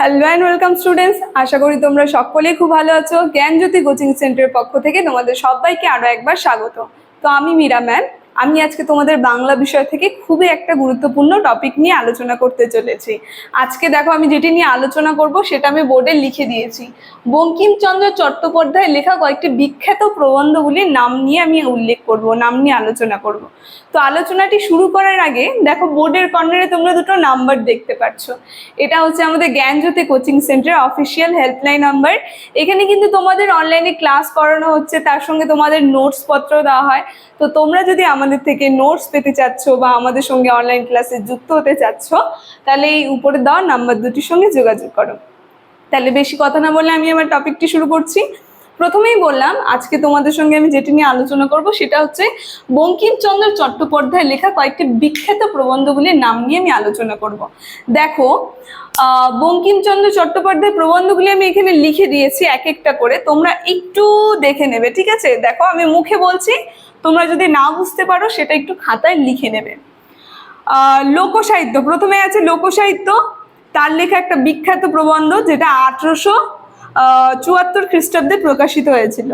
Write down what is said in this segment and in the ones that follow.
Hello and welcome students, আশা করি তোমরা সকলেই খুব ভালো আছো। জ্ঞানজ্যোতি কোচিং সেন্টারের পক্ষ থেকে তোমাদের সবাইকে আরও একবার স্বাগত। তো আমি মীরা ম্যাম, আমি আজকে তোমাদের বাংলা বিষয় থেকে খুবই একটা গুরুত্বপূর্ণ টপিক নিয়ে আলোচনা করতে চলেছি। আজকে দেখো আমি যেটি নিয়ে আলোচনা করব সেটা আমি বোর্ডে লিখে দিয়েছি। বঙ্কিমচন্দ্র চট্টোপাধ্যায়ের লেখা কয়েকটি বিখ্যাত প্রবন্ধগুলির নাম নিয়ে আমি উল্লেখ করব, নাম নিয়ে আলোচনা করব। তো আলোচনাটি শুরু করার আগে দেখো বোর্ডের কর্নারে তোমরা দুটো নাম্বার দেখতে পাচ্ছ। এটা হচ্ছে আমাদের Gyanjyoti coaching centre official helpline number. এখানে কিন্তু তোমাদের অনলাইনে ক্লাস করানো হচ্ছে, তার সঙ্গে তোমাদের নোটস পত্র দেওয়া হয়। তো তোমরা যদি আমাদের থেকে নোটস পেতে চাচ্ছ বা আমাদের সঙ্গে অনলাইন ক্লাসে যুক্ত হতে চাচ্ছ, তাহলে এই উপরে দেওয়া নাম্বার দুটির সঙ্গে যোগাযোগ করো। তাহলে বেশি কথা না বলে আমি আমার টপিকটি শুরু করছি। প্রথমেই বললাম আজকে তোমাদের সঙ্গে আমি যেটি নিয়ে আলোচনা করব সেটা হচ্ছে বঙ্কিমচন্দ্র চট্টোপাধ্যায়ের লেখা কয়েকটি বিখ্যাত প্রবন্ধগুলির নাম নিয়ে আমি আলোচনা করব। দেখো বঙ্কিমচন্দ্র চট্টোপাধ্যায়ের প্রবন্ধগুলি আমি এখানে লিখে দিয়েছি এক একটা করে, তোমরা একটু দেখে নেবে, ঠিক আছে? দেখো আমি মুখে বলছি, তোমরা যদি না বুঝতে পারো সেটা একটু খাতায় লিখে নেবে। লোকসাহিত্য, প্রথমে আছে লোকসাহিত্য, তার লেখা একটা বিখ্যাত প্রবন্ধ যেটা 1874 খ্রিস্টাব্দে প্রকাশিত হয়েছিল।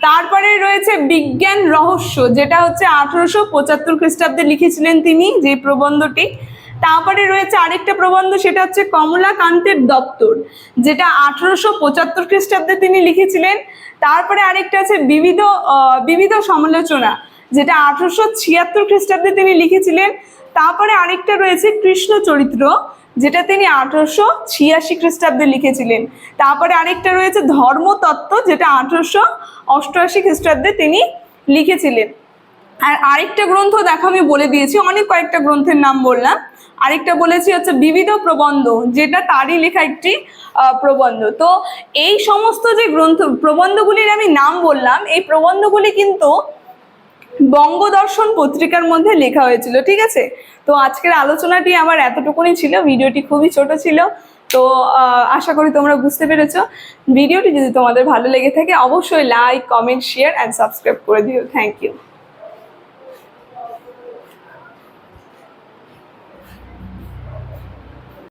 তারপরে রয়েছে বিজ্ঞান রহস্য, যেটা হচ্ছে 1875 খ্রিস্টাব্দে লিখেছিলেন তিনি, যে প্রবন্ধটি। তারপরে রয়েছে আরেকটা প্রবন্ধ, সেটা হচ্ছে কমলাকান্তের দপ্তর, যেটা 1875 খ্রিস্টাব্দে তিনি লিখেছিলেন। তারপরে আরেকটা আছে বিবিধ সমালোচনা, যেটা 1876 খ্রিস্টাব্দে তিনি লিখেছিলেন। তারপরে আরেকটা রয়েছে কৃষ্ণ চরিত্র, যেটা তিনি 1886 খ্রিস্টাব্দে লিখেছিলেন। তারপরে আরেকটা রয়েছে ধর্মতত্ত্ব, যেটা 1888 খ্রিস্টাব্দে তিনি লিখেছিলেন। আর আরেকটা গ্রন্থ দেখো আমি বলে দিয়েছি, অনেক কয়েকটা গ্রন্থের নাম বললাম। আরেকটা বলেছি হচ্ছে বিবিধ প্রবন্ধ, যেটা তারই লেখা একটি প্রবন্ধ। তো এই সমস্ত যে প্রবন্ধগুলির আমি নাম বললাম, এই প্রবন্ধগুলি কিন্তু বঙ্গদর্শন পত্রিকার মধ্যে লেখা হয়েছিল, ঠিক আছে? তো আজকের আলোচনাটি আমার এতটুকুনি ছিল, ভিডিওটি খুবই ছোট ছিল। তো আশা করি তোমরা বুঝতে পেরেছো। ভিডিওটি যদি তোমাদের ভালো লেগে থাকে অবশ্যই like, comment, share and subscribe করে দিও। Thank you.